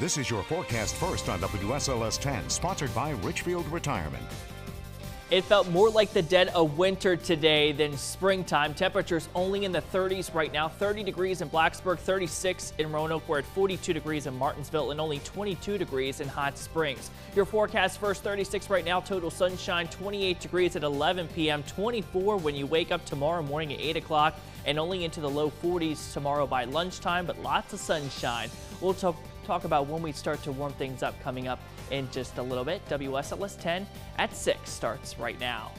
This is your forecast first on WSLS-10, sponsored by Richfield Retirement. It felt more like the dead of winter today than springtime. Temperatures only in the 30s right now. 30 degrees in Blacksburg, 36 in Roanoke. We're at 42 degrees in Martinsville and only 22 degrees in Hot Springs. Your forecast first, 36 right now. Total sunshine, 28 degrees at 11 p.m. 24 when you wake up tomorrow morning at 8 o'clock and only into the low 40s tomorrow by lunchtime, but lots of sunshine. We'll talk about when we start to warm things up coming up in just a little bit. WSLS 10 at 6 starts right now.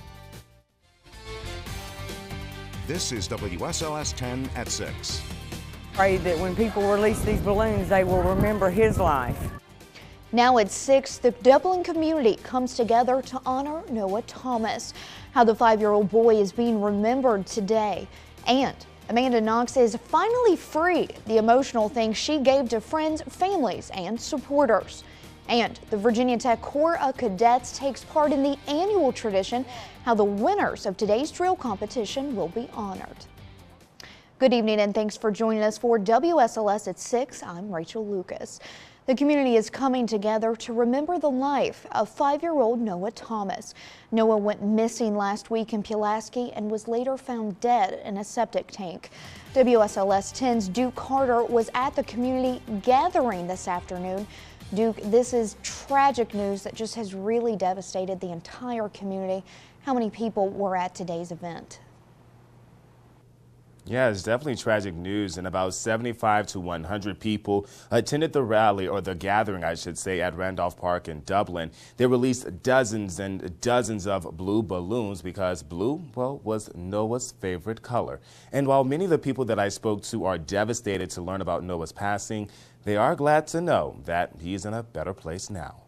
This is WSLS 10 at 6. Pray that when people release these balloons, they will remember his life. Now at 6, the Dublin community comes together to honor Noah Thomas. How the 5-year-old boy is being remembered today. And Amanda Knox is finally free. The emotional things she gave to friends, families, and supporters. And the Virginia Tech Corps of Cadets takes part in the annual tradition, how the winners of today's drill competition will be honored. Good evening and thanks for joining us for WSLS at 6. I'm Rachel Lucas. The community is coming together to remember the life of 5-year-old Noah Thomas. Noah went missing last week in Pulaski and was later found dead in a septic tank. WSLS 10's Duke Carter was at the community gathering this afternoon. Duke, this is tragic news that just has really devastated the entire community. How many people were at today's event? Yeah, it's definitely tragic news, and about 75 to 100 people attended the rally, or the gathering, I should say, at Randolph Park in Dublin. They released dozens and dozens of blue balloons because blue, well, was Noah's favorite color. And while many of the people that I spoke to are devastated to learn about Noah's passing, they are glad to know that he's in a better place now.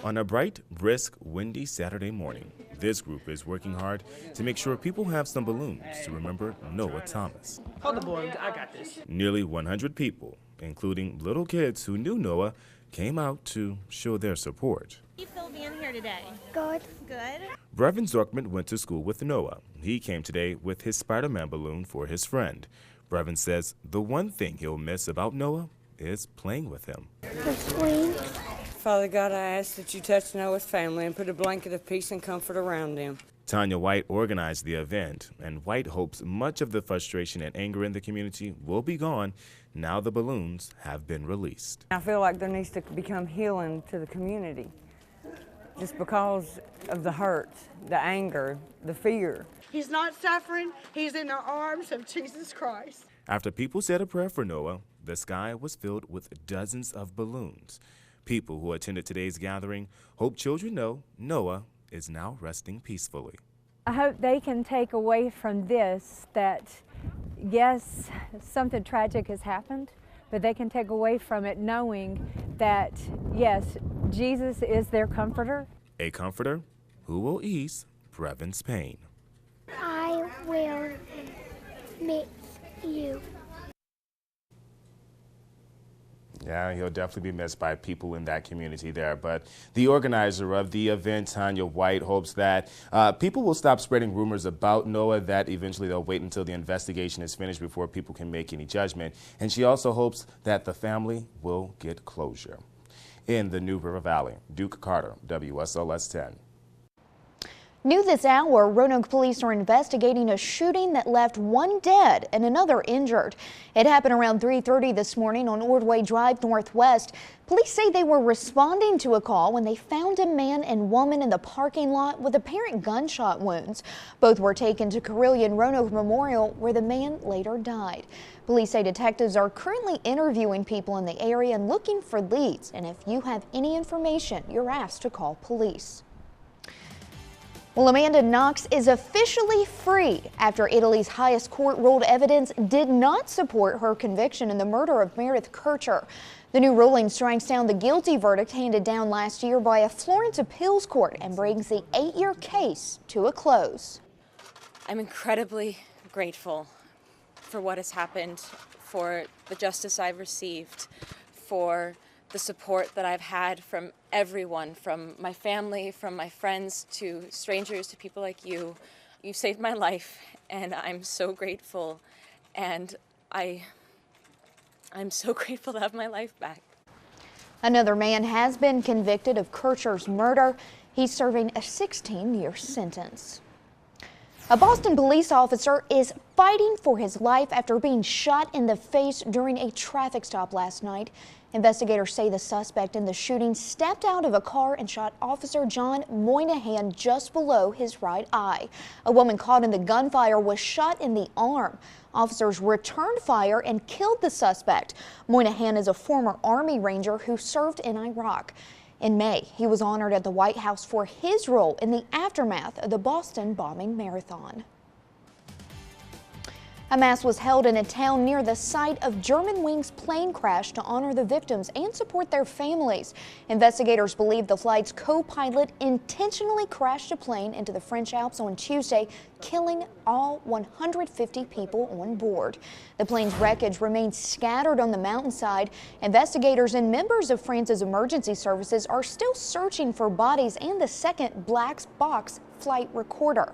On a bright, brisk, windy Saturday morning, this group is working hard to make sure people have some balloons to remember Noah Thomas. Hold the balloons, I got this. Nearly 100 people, including little kids who knew Noah, came out to show their support. How do you feel being here today? Good. Good. Brevin Zorkman went to school with Noah. He came today with his Spider-Man balloon for his friend. Brevin says the one thing he'll miss about Noah is playing with him. The swing. Father God, I ask that you touch Noah's family and put a blanket of peace and comfort around them. Tanya White organized the event, and White hopes much of the frustration and anger in the community will be gone now the balloons have been released. I feel like there needs to become healing to the community just because of the hurt, the anger, the fear. He's not suffering. He's in the arms of Jesus Christ. After people said a prayer for Noah, the sky was filled with dozens of balloons. People who attended today's gathering hope children know Noah is now resting peacefully. I hope they can take away from this that, yes, something tragic has happened, but they can take away from it knowing that, yes, Jesus is their comforter. A comforter who will ease Brevin's pain. I will miss you. Yeah, he'll definitely be missed by people in that community there. But the organizer of the event, Tanya White, hopes that people will stop spreading rumors about Noah, that eventually they'll wait until the investigation is finished before people can make any judgment. And she also hopes that the family will get closure. In the New River Valley, Duke Carter, WSLS 10. New this hour, Roanoke police are investigating a shooting that left one dead and another injured. It happened around 3:30 this morning on Ordway Drive Northwest. Police say they were responding to a call when they found a man and woman in the parking lot with apparent gunshot wounds. Both were taken to Carilion Roanoke Memorial, where the man later died. Police say detectives are currently interviewing people in the area and looking for leads. And if you have any information, you're asked to call police. Well, Amanda Knox is officially free after Italy's highest court ruled evidence did not support her conviction in the murder of Meredith Kircher. The new ruling strikes down the guilty verdict handed down last year by a Florence appeals court and brings the 8-year case to a close. I'm incredibly grateful for what has happened, for the justice I've received, for the support that I've had from everyone, from my family, from my friends, to strangers, to people like you. You saved my life, and I'm so grateful. And I I'm so grateful to have my life back. Another man has been convicted of Kircher's murder. He's serving a 16-year sentence. A Boston police officer is fighting for his life after being shot in the face during a traffic stop last night. Investigators say the suspect in the shooting stepped out of a car and shot Officer John Moynihan just below his right eye. A woman caught in the gunfire was shot in the arm. Officers returned fire and killed the suspect. Moynihan is a former Army Ranger who served in Iraq. In May, he was honored at the White House for his role in the aftermath of the Boston bombing marathon. A mass was held in a town near the site of Germanwings plane crash to honor the victims and support their families. Investigators believe the flight's co-pilot intentionally crashed a plane into the French Alps on Tuesday, killing all 150 people on board. The plane's wreckage remains scattered on the mountainside. Investigators and members of France's emergency services are still searching for bodies and the second black box flight recorder.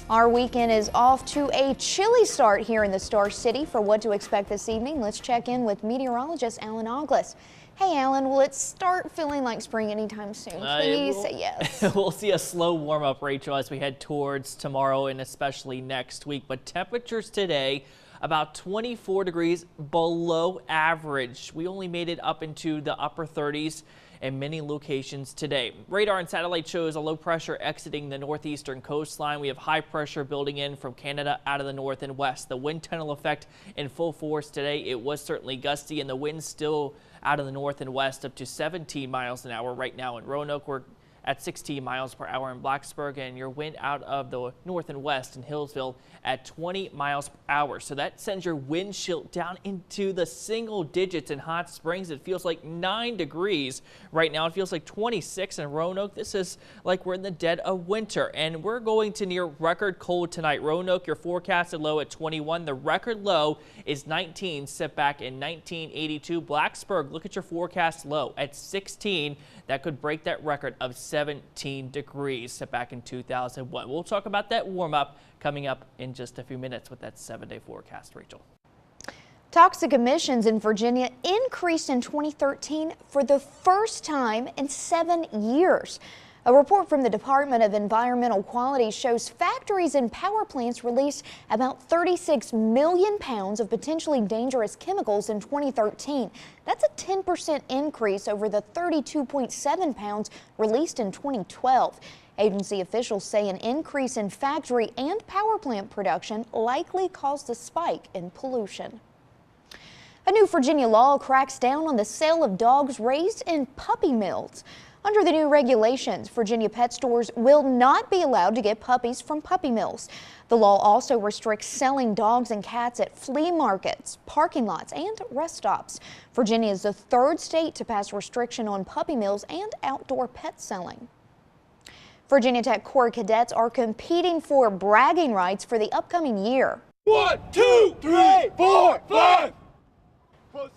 Our weekend is off to a chilly start here in the Star City. For what to expect this evening, let's check in with meteorologist Alan Ogles. Hey Alan, will it start feeling like spring anytime soon? Please say yes. We'll see a slow warm up, Rachel, as we head towards tomorrow and especially next week. But temperatures today about 24 degrees below average. We only made it up into the upper 30s in many locations today. Radar and satellite shows a low pressure exiting the northeastern coastline. We have high pressure building in from Canada out of the north and west. The wind tunnel effect in full force today. It was certainly gusty and the wind still out of the north and west up to 17 miles an hour right now in Roanoke. We're at 16 miles per hour in Blacksburg, and your wind out of the north and west in Hillsville at 20 miles per hour. So that sends your wind chill down into the single digits in Hot Springs. It feels like 9 degrees right now. It feels like 26 in Roanoke. This is like we're in the dead of winter, and we're going to near record cold tonight. Roanoke, your forecasted low at 21. The record low is 19, set back in 1982. Blacksburg, look at your forecast low at 16. That could break that record of 17 degrees set back in 2001. We'll talk about that warm up coming up in just a few minutes with that 7-day forecast, Rachel. Toxic emissions in Virginia increased in 2013 for the first time in 7 years. A report from the Department of Environmental Quality shows factories and power plants released about 36 million pounds of potentially dangerous chemicals in 2013. That's a 10% increase over the 32.7 pounds released in 2012. Agency officials say an increase in factory and power plant production likely caused the spike in pollution. A new Virginia law cracks down on the sale of dogs raised in puppy mills. Under the new regulations, Virginia pet stores will not be allowed to get puppies from puppy mills. The law also restricts selling dogs and cats at flea markets, parking lots, and rest stops. Virginia is the third state to pass restriction on puppy mills and outdoor pet selling. Virginia Tech Corps cadets are competing for bragging rights for the upcoming year. 1, 2, 3, 4, 5.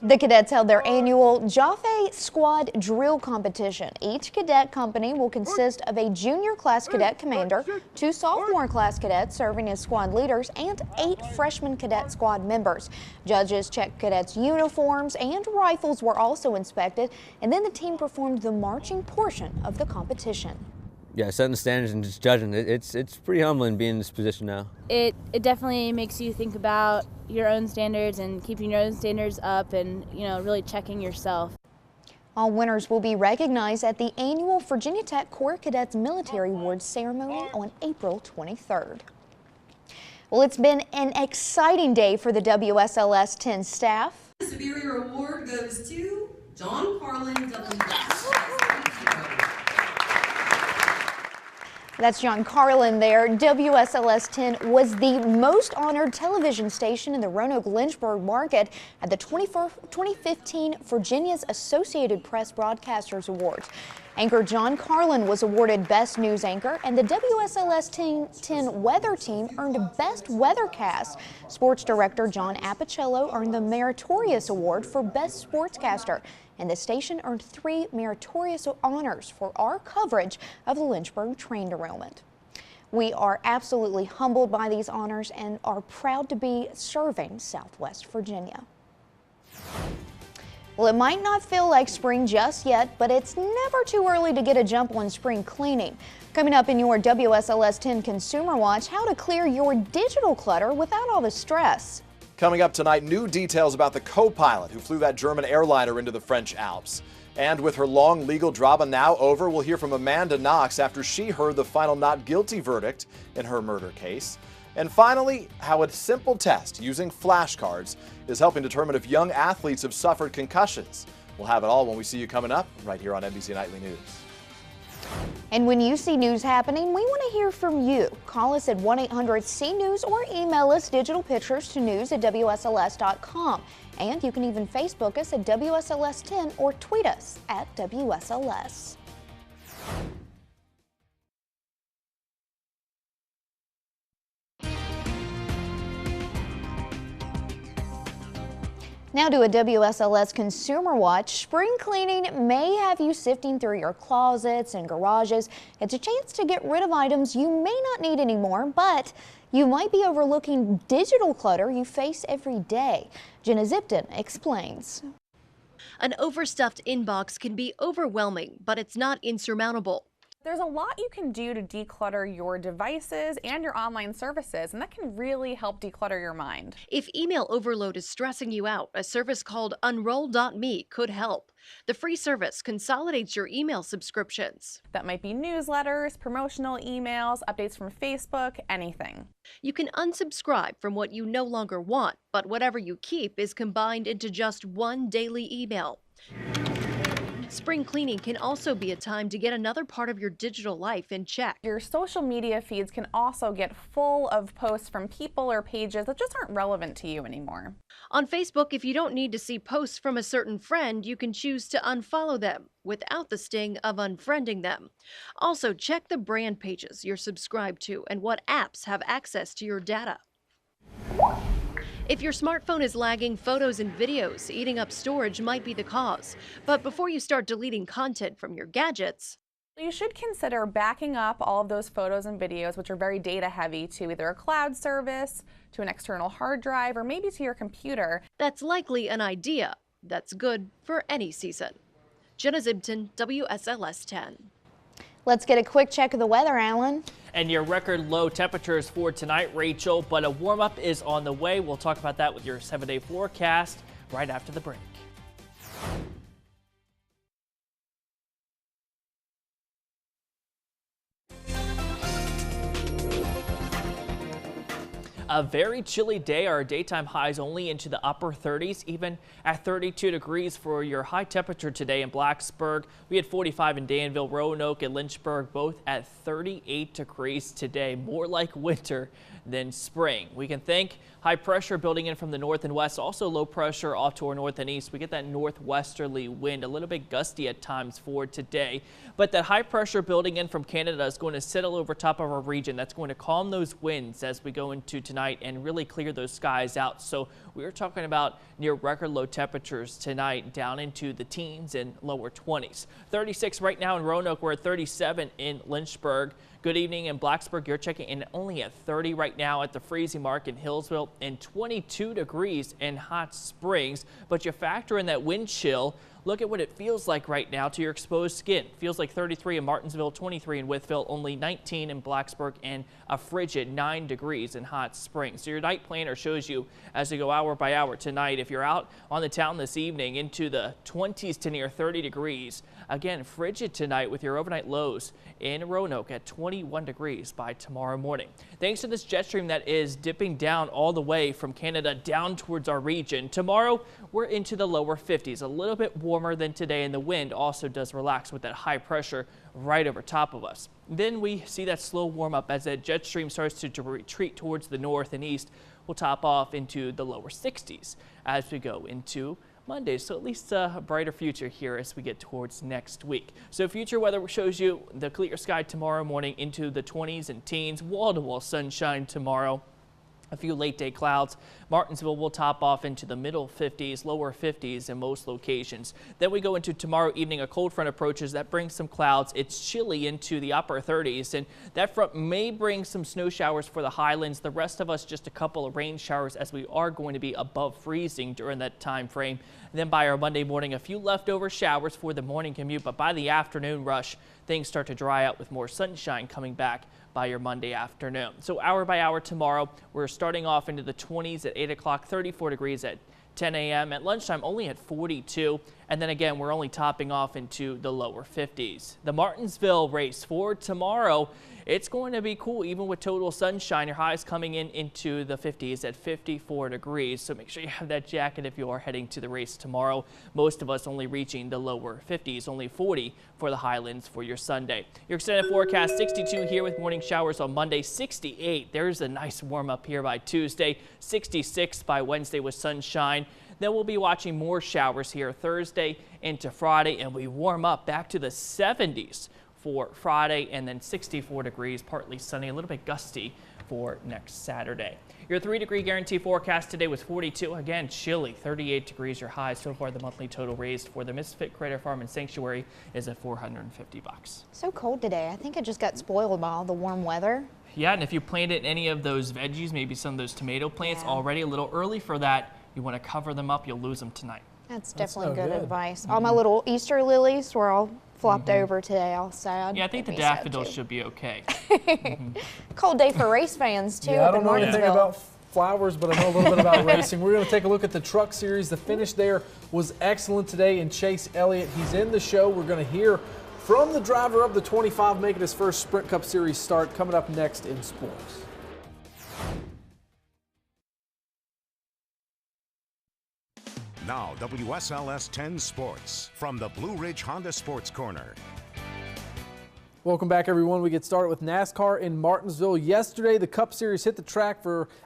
The cadets held their annual Jaffe Squad drill competition. Each cadet company will consist of a junior class cadet commander, 2 sophomore class cadets serving as squad leaders, and 8 freshman cadet squad members. Judges checked cadets' uniforms and rifles were also inspected, and then the team performed the marching portion of the competition. Yeah, setting the standards and just judging. It's pretty humbling being in this position now. It definitely makes you think about your own standards and keeping your own standards up and, really checking yourself. All winners will be recognized at the annual Virginia Tech Corps Cadets Military Awards ceremony on April 23rd. Well, it's been an exciting day for the WSLS-10 staff. The Superior Award goes to John Carlin, That's John Carlin there. WSLS-10 was the most honored television station in the Roanoke-Lynchburg market at the 2015 Virginia's Associated Press Broadcasters Awards. Anchor John Carlin was awarded Best News Anchor, and the WSLS-10 weather team earned Best Weathercast. Sports Director John Appicello earned the Meritorious Award for Best Sportscaster, and the station earned 3 meritorious honors for our coverage of the Lynchburg train derailment. We are absolutely humbled by these honors and are proud to be serving Southwest Virginia. Well, it might not feel like spring just yet, but it's never too early to get a jump on spring cleaning. Coming up in your WSLS-10 Consumer Watch, how to clear your digital clutter without all the stress. Coming up tonight, new details about the co-pilot who flew that German airliner into the French Alps. And with her long legal drama now over, we'll hear from Amanda Knox after she heard the final not guilty verdict in her murder case. And finally, how a simple test using flashcards is helping determine if young athletes have suffered concussions. We'll have it all when we see you coming up right here on NBC Nightly News. And when you see news happening, we want to hear from you. Call us at 1-800-C-NEWS or email us digital pictures to news@WSLS.com. And you can even Facebook us at WSLS10 or tweet us at WSLS. Now to a WSLS Consumer Watch. Spring cleaning may have you sifting through your closets and garages. It's a chance to get rid of items you may not need anymore, but you might be overlooking digital clutter you face every day. Jenna Zipton explains. An overstuffed inbox can be overwhelming, but it's not insurmountable. There's a lot you can do to declutter your devices and your online services, and that can really help declutter your mind. If email overload is stressing you out, a service called Unroll.me could help. The free service consolidates your email subscriptions. That might be newsletters, promotional emails, updates from Facebook, anything. You can unsubscribe from what you no longer want, but whatever you keep is combined into just one daily email. Spring cleaning can also be a time to get another part of your digital life in check. Your social media feeds can also get full of posts from people or pages that just aren't relevant to you anymore. On Facebook, if you don't need to see posts from a certain friend, you can choose to unfollow them without the sting of unfriending them. Also, check the brand pages you're subscribed to and what apps have access to your data. If your smartphone is lagging, photos and videos eating up storage might be the cause. But before you start deleting content from your gadgets, you should consider backing up all of those photos and videos, which are very data heavy, to either a cloud service, to an external hard drive, or maybe to your computer. That's likely an idea that's good for any season. Jenna Zipton, WSLS 10. Let's get a quick check of the weather, Alan. And your record low temperatures for tonight, Rachel, but a warm up is on the way. We'll talk about that with your 7-day forecast right after the break. A very chilly day. Our daytime highs only into the upper 30s, even at 32 degrees for your high temperature today in Blacksburg. We had 45 in Danville, Roanoke, and Lynchburg, both at 38 degrees today. More like winter than spring. We can thank high pressure building in from the north and west, also low pressure off to our north and east. We get that northwesterly wind, a little bit gusty at times for today, but that high pressure building in from Canada is going to settle over top of our region. That's going to calm those winds as we go into tonight and really clear those skies out. So we are talking about near record low temperatures tonight, down into the teens and lower 20s. 36 right now in Roanoke. We're at 37 in Lynchburg. Good evening in Blacksburg. You're checking in only at 30 right now at the freezing mark in Hillsville, and 22 degrees in Hot Springs. But you factor in that wind chill. Look at what it feels like right now to your exposed skin. Feels like 33 in Martinsville, 23 in Wytheville, only 19 in Blacksburg, and a frigid 9 degrees in Hot Springs. So your night planner shows you as you go hour by hour tonight. If you're out on the town this evening into the 20s to near 30 degrees. Again, frigid tonight with your overnight lows in Roanoke at 21 degrees by tomorrow morning. Thanks to this jet stream that is dipping down all the way from Canada down towards our region. Tomorrow, we're into the lower 50s, a little bit warmer than today, and the wind also does relax with that high pressure right over top of us. Then we see that slow warm up as that jet stream starts to retreat towards the north and east. We'll top off into the lower 60s as we go into Monday, so at least a brighter future here as we get towards next week. So future weather shows you the clear sky tomorrow morning into the 20s and teens, wall-to-wall sunshine tomorrow. A few late day clouds. Martinsville will top off into the middle 50s, lower 50s in most locations. Then we go into tomorrow evening. A cold front approaches that brings some clouds. It's chilly into the upper 30s, and that front may bring some snow showers for the highlands. The rest of us just a couple of rain showers, as we are going to be above freezing during that time frame. And then by our Monday morning, a few leftover showers for the morning commute, but by the afternoon rush, things start to dry out with more sunshine coming back by your Monday afternoon. So hour by hour tomorrow, we're starting off into the 20s at 8 o'clock, 34 degrees at 10 a.m. At lunchtime, only at 42. And then again, we're only topping off into the lower 50s. The Martinsville race for tomorrow, it's going to be cool, even with total sunshine. Your highs coming in into the 50s at 54 degrees. So make sure you have that jacket if you are heading to the race tomorrow. Most of us only reaching the lower 50s, only 40 for the highlands for your Sunday. Your extended forecast, 62 here with morning showers on Monday, 68. There's a nice warm up here by Tuesday, 66 by Wednesday with sunshine. Then we'll be watching more showers here Thursday into Friday, and we warm up back to the 70s for Friday, and then 64 degrees, partly sunny, a little bit gusty for next Saturday. Your 3-degree guarantee forecast today was 42. Again, chilly, 38 degrees your high. So far, the monthly total raised for the Misfit Crater Farm and Sanctuary is at $450. So cold today. I think it just got spoiled by all the warm weather. Yeah, and if you planted any of those veggies, maybe some of those tomato plants already a little early for that, you want to cover them up, you'll lose them tonight. That's definitely good advice. All my little Easter lilies were all flopped over today, all sad. Yeah, I think the daffodils should be okay. Cold day for race fans, too. Yeah, I don't know anything about flowers, but I know a little bit about racing. We're going to take a look at the truck series. The finish there was excellent today in Chase Elliott. He's in the show. We're going to hear from the driver of the 25 making his first Sprint Cup Series start coming up next in sports. Now, WSLS 10 Sports from the Blue Ridge Honda Sports Corner. Welcome back, everyone. We get started with NASCAR in Martinsville. Yesterday, the Cup Series hit the track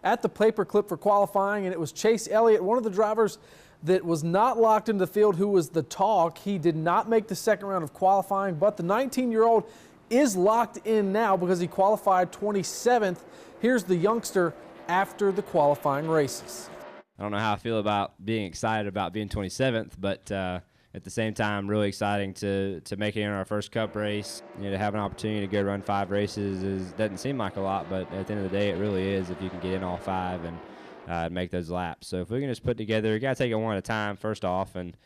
at the paperclip for qualifying, and it was Chase Elliott, one of the drivers that was not locked into the field, who was the talk. He did not make the second round of qualifying, but the 19-year-old is locked in now because he qualified 27th. Here's the youngster after the qualifying races. I don't know how I feel about being excited about being 27th, but at the same time, really exciting to make it in our first Cup race. You know, to have an opportunity to go run 5 races doesn't seem like a lot, but at the end of the day, it really is if you can get in all 5 and make those laps. So if we can just put together, you got to take it one at a time first off, and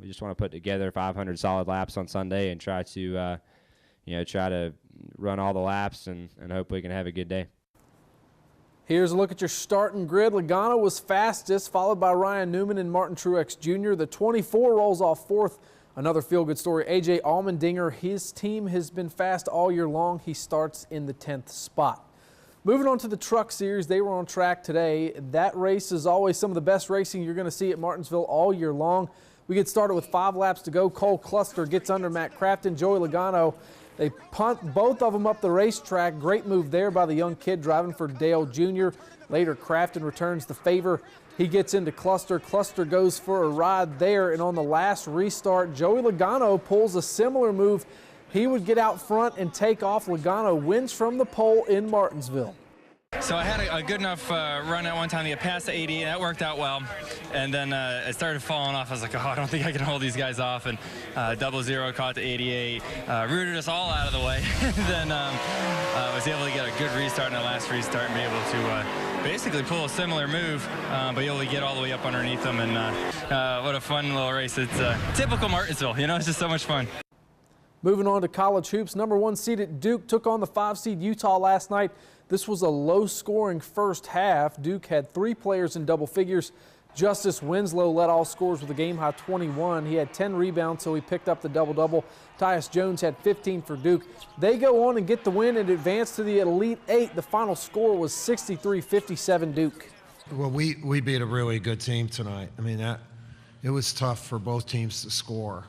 we just want to put together 500 solid laps on Sunday and try to run all the laps and hope we can have a good day. Here's a look at your starting grid. Logano was fastest, followed by Ryan Newman and Martin Truex Jr. The 24 rolls off 4th. Another feel-good story, A.J. Allmendinger. His team has been fast all year long. He starts in the 10th spot. Moving on to the Truck Series, they were on track today. That race is always some of the best racing you're going to see at Martinsville all year long. We get started with 5 laps to go. Cole Cluster gets under Matt Crafton. Joey Logano, they punt both of them up the racetrack. Great move there by the young kid driving for Dale Jr. Later, Crafton returns the favor. He gets into Cluster. Cluster goes for a ride there, and on the last restart, Joey Logano pulls a similar move. He would get out front and take off. Logano wins from the pole in Martinsville. So I had a good enough run at one time to get past the 80, and that worked out well. And then it started falling off. I was like, oh, I don't think I can hold these guys off. And 00 caught the 88, rooted us all out of the way. Then was able to get a good restart in the last restart and be able to basically pull a similar move, but able to get all the way up underneath them. And what a fun little race. It's typical Martinsville, you know, it's just so much fun. Moving on to college hoops, number 1 seeded Duke took on the 5 seed Utah last night. This was a low-scoring first half. Duke had 3 players in double figures. Justice Winslow led all scorers with a game-high 21. He had 10 rebounds, so he picked up the double-double. Tyus Jones had 15 for Duke. They go on and get the win and advance to the Elite 8. The final score was 63-57 Duke. Well, we beat a really good team tonight. I mean, it was tough for both teams to score.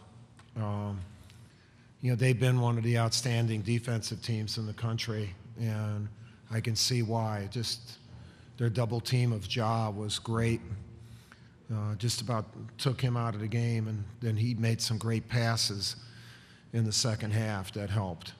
You know, they've been one of the outstanding defensive teams in the country, and I can see why. Just their double team of Ja was great. Just about took him out of the game, and then he made some great passes in the second half that helped.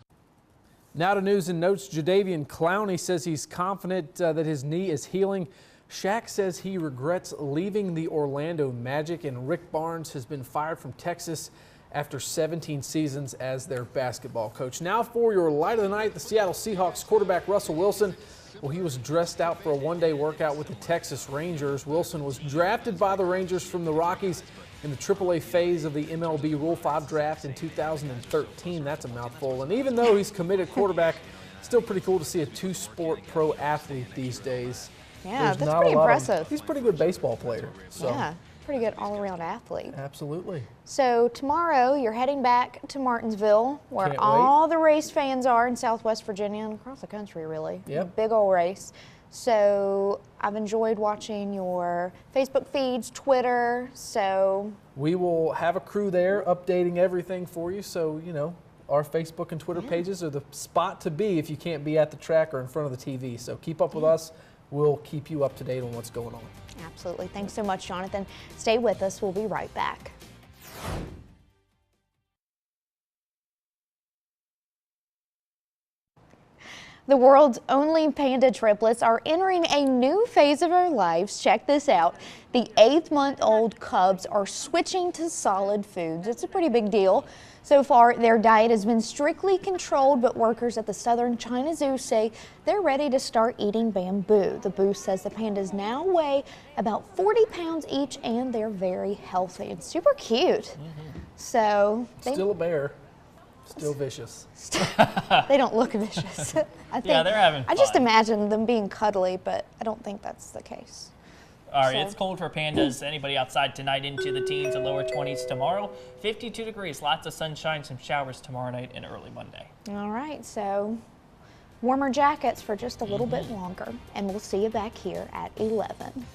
Now to news and notes. Jadeveon Clowney says he's confident that his knee is healing. Shaq says he regrets leaving the Orlando Magic, and Rick Barnes has been fired from Texas after 17 seasons as their basketball coach. Now for your light of the night, the Seattle Seahawks quarterback Russell Wilson. Well, he was dressed out for a one-day workout with the Texas Rangers. Wilson was drafted by the Rangers from the Rockies in the AAA phase of the MLB Rule 5 draft in 2013. That's a mouthful. And even though he's committed quarterback, still pretty cool to see a two-sport pro athlete these days. Yeah, that's pretty impressive. He's a pretty good baseball player. So. Yeah, pretty good all-around athlete. Absolutely. So tomorrow you're heading back to Martinsville, where all the race fans are in Southwest Virginia and across the country, really. Yep. Big old race. So I've enjoyed watching your Facebook feeds, Twitter, so. We will have a crew there updating everything for you. So, you know, our Facebook and Twitter pages are the spot to be if you can't be at the track or in front of the TV. So keep up with us. We'll keep you up to date on what's going on. Absolutely. Thanks so much, Jonathan. Stay with us. We'll be right back. The world's only panda triplets are entering a new phase of their lives. Check this out. The 8-month-old cubs are switching to solid foods. It's a pretty big deal. So far, their diet has been strictly controlled, but workers at the Southern China Zoo say they're ready to start eating bamboo. The booth says the pandas now weigh about 40 pounds each, and they're very healthy and super cute. So still a bear. Still vicious. They don't look vicious. I think, yeah, they're having fun. I just imagine them being cuddly, but I don't think that's the case. All right, it's cold for pandas. Anybody outside tonight into the teens and lower 20s tomorrow. 52 degrees, lots of sunshine, some showers tomorrow night and early Monday. All right, so warmer jackets for just a little bit longer, and we'll see you back here at 11.